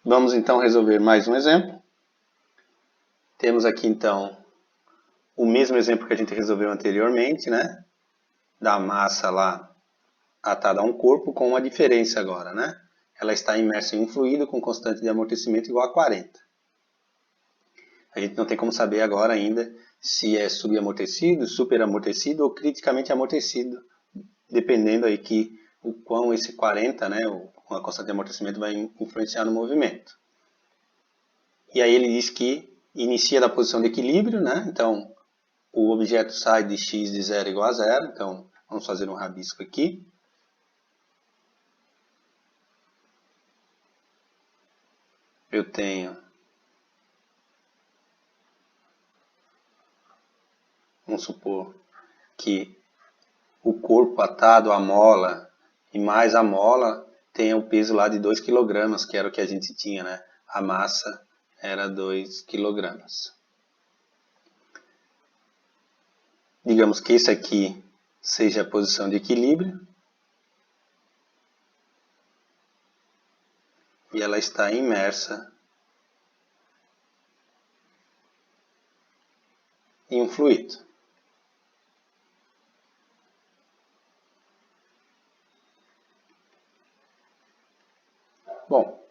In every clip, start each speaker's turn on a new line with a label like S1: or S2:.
S1: Vamos então resolver mais um exemplo. Temos aqui então o mesmo exemplo que a gente resolveu anteriormente, né? Da massa lá atada a um corpo, com uma diferença agora, né? Ela está imersa em um fluido com constante de amortecimento igual a 40. A gente não tem como saber agora ainda se é subamortecido, superamortecido ou criticamente amortecido, dependendo aí o quão esse 40, né, a constante de amortecimento vai influenciar no movimento. E aí ele diz que inicia da posição de equilíbrio, né? Então o objeto sai de x de 0 igual a 0, então vamos fazer um rabisco aqui. Eu tenho, vamos supor que o corpo atado à mola e mais a mola tenha o peso lá de 2 kg, que era o que a gente tinha, né? A massa era 2 kg. Digamos que esse aqui seja a posição de equilíbrio. E ela está imersa em um fluido. Bom,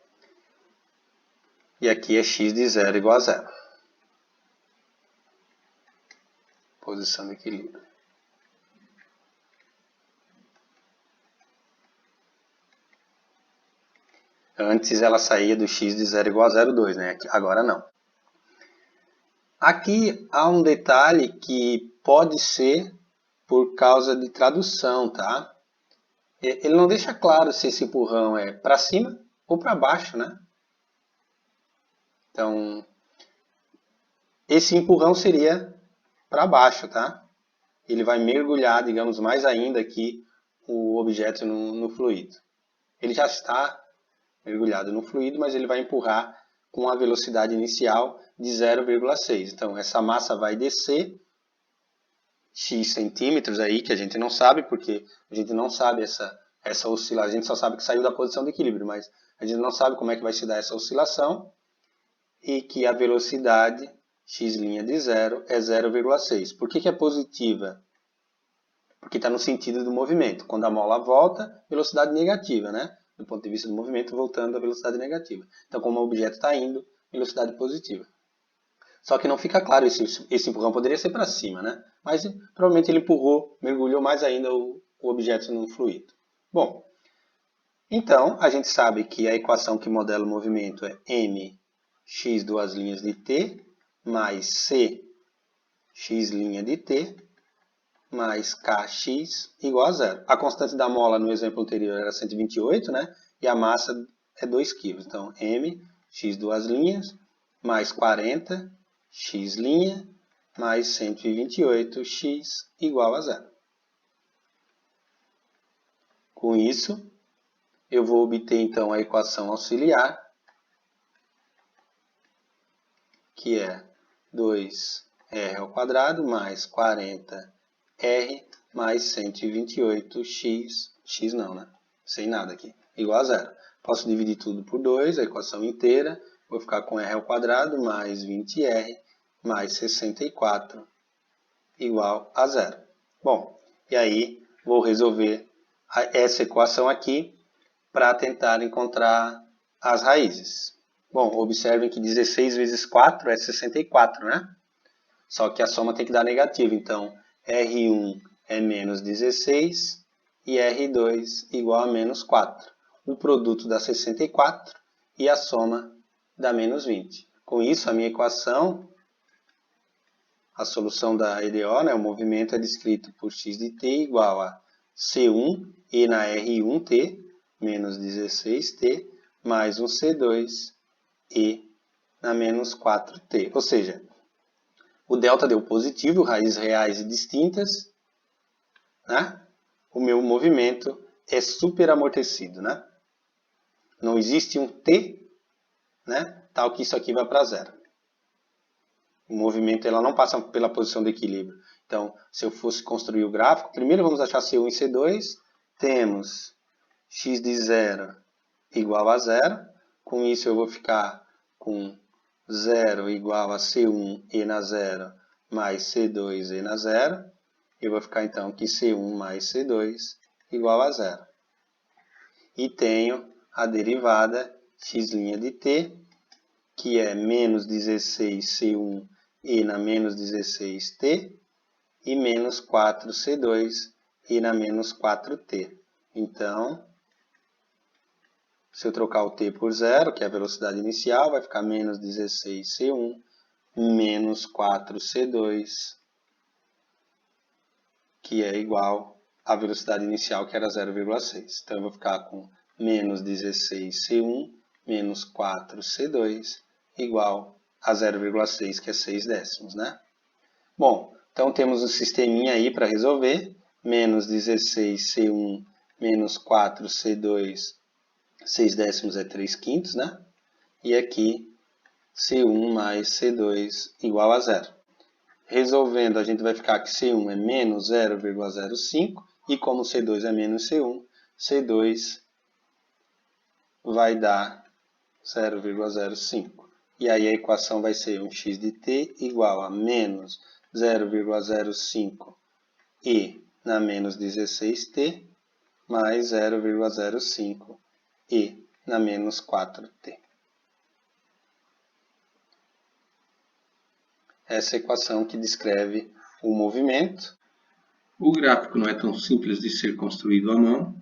S1: e aqui é x de 0 igual a 0. Posição de equilíbrio. Antes ela saía do x de 0 igual a 0,2, né? Agora não. Aqui há um detalhe que pode ser por causa de tradução, tá? Ele não deixa claro se esse empurrão é para cima ou para baixo, né? Então, esse empurrão seria para baixo, tá? Ele vai mergulhar, digamos, mais ainda aqui o objeto no fluido. Ele já está mergulhado no fluido, mas ele vai empurrar com a velocidade inicial de 0,6. Então, essa massa vai descer x centímetros aí, que a gente não sabe, porque a gente não sabe essa oscilação. A gente só sabe que saiu da posição de equilíbrio, mas a gente não sabe como é que vai se dar essa oscilação e que a velocidade x' de 0 é 0,6. Por que é positiva? Porque está no sentido do movimento. Quando a mola volta, velocidade negativa, né? Do ponto de vista do movimento, voltando à velocidade negativa. Então, como o objeto está indo, velocidade positiva. Só que não fica claro, esse empurrão poderia ser para cima, né? Mas provavelmente ele empurrou, mergulhou mais ainda o objeto no fluido. Bom, então a gente sabe que a equação que modela o movimento é mx duas linhas de t mais c x' de t mais kx igual a 0. A constante da mola no exemplo anterior era 128, né? E a massa é 2 kg. Então, m, x duas linhas, mais 40, x' mais 128, x igual a 0. Com isso, eu vou obter então a equação auxiliar, que é 2r² mais 40r mais 128x, x não, né? Sem nada aqui, igual a 0. Posso dividir tudo por 2, a equação inteira, vou ficar com r² mais 20r mais 64 igual a 0. Bom, e aí vou resolver essa equação aqui para tentar encontrar as raízes. Bom, observem que 16 vezes 4 é 64, né? Só que a soma tem que dar negativa, então R1 é menos 16 e R2 igual a menos 4. O produto dá 64 e a soma dá menos 20. Com isso, a minha equação, a solução da EDO, né, o movimento é descrito por x de t igual a C1 e na R1t menos 16t mais um C2 e na menos 4t. Ou seja, o delta deu positivo, raízes reais e distintas, né? O meu movimento é superamortecido, né? Não existe um T, né? Tal que isso aqui vai para 0. O movimento ela não passa pela posição de equilíbrio. Então, se eu fosse construir o gráfico, primeiro vamos achar C1 e C2. Temos x de 0 igual a 0. Com isso eu vou ficar com 0 igual a C1 e na 0 mais C2 e na 0. Eu vou ficar então que C1 mais C2 igual a 0. E tenho a derivada x' de t, que é menos 16C1 e na menos 16t, e menos 4C2 e na menos 4t. Então, se eu trocar o t por 0, que é a velocidade inicial, vai ficar menos 16C1 menos 4C2, que é igual à velocidade inicial, que era 0,6. Então, eu vou ficar com menos 16C1 menos 4C2 igual a 0,6, que é 6 décimos, né? Bom, então temos um sisteminha aí para resolver. Menos 16C1 menos 4C2, 6 décimos é 3 quintos, né? E aqui C1 mais C2 igual a 0. Resolvendo, a gente vai ficar que C1 é menos 0,05 e como C2 é menos C1, C2 vai dar 0,05. E aí a equação vai ser um x de t igual a menos 0,05 e na menos 16t mais 0,05 e na menos 4t. Essa é a equação que descreve o movimento. O gráfico não é tão simples de ser construído à mão.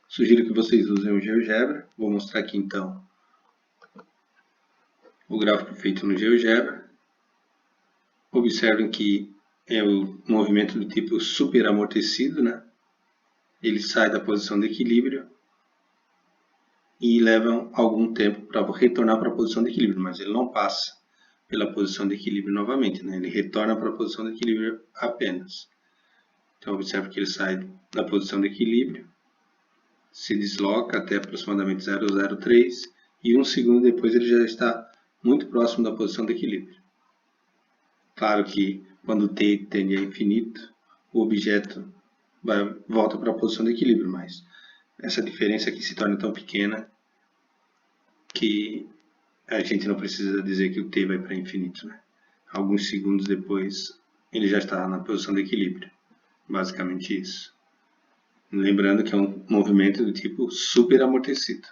S1: Sugiro que vocês usem o GeoGebra. Vou mostrar aqui então o gráfico feito no GeoGebra. Observem que é o movimento do tipo superamortecido, né? Ele sai da posição de equilíbrio e leva algum tempo para retornar para a posição de equilíbrio, mas ele não passa pela posição de equilíbrio novamente, né? Ele retorna para a posição de equilíbrio apenas. Então, observe que ele sai da posição de equilíbrio, se desloca até aproximadamente 0,03 e um segundo depois ele já está muito próximo da posição de equilíbrio. Claro que quando t tende a infinito, o objeto volta para a posição de equilíbrio, mas essa diferença aqui se torna tão pequena que a gente não precisa dizer que o t vai para infinito, né? Alguns segundos depois ele já está na posição de equilíbrio. Basicamente isso. Lembrando que é um movimento do tipo superamortecido.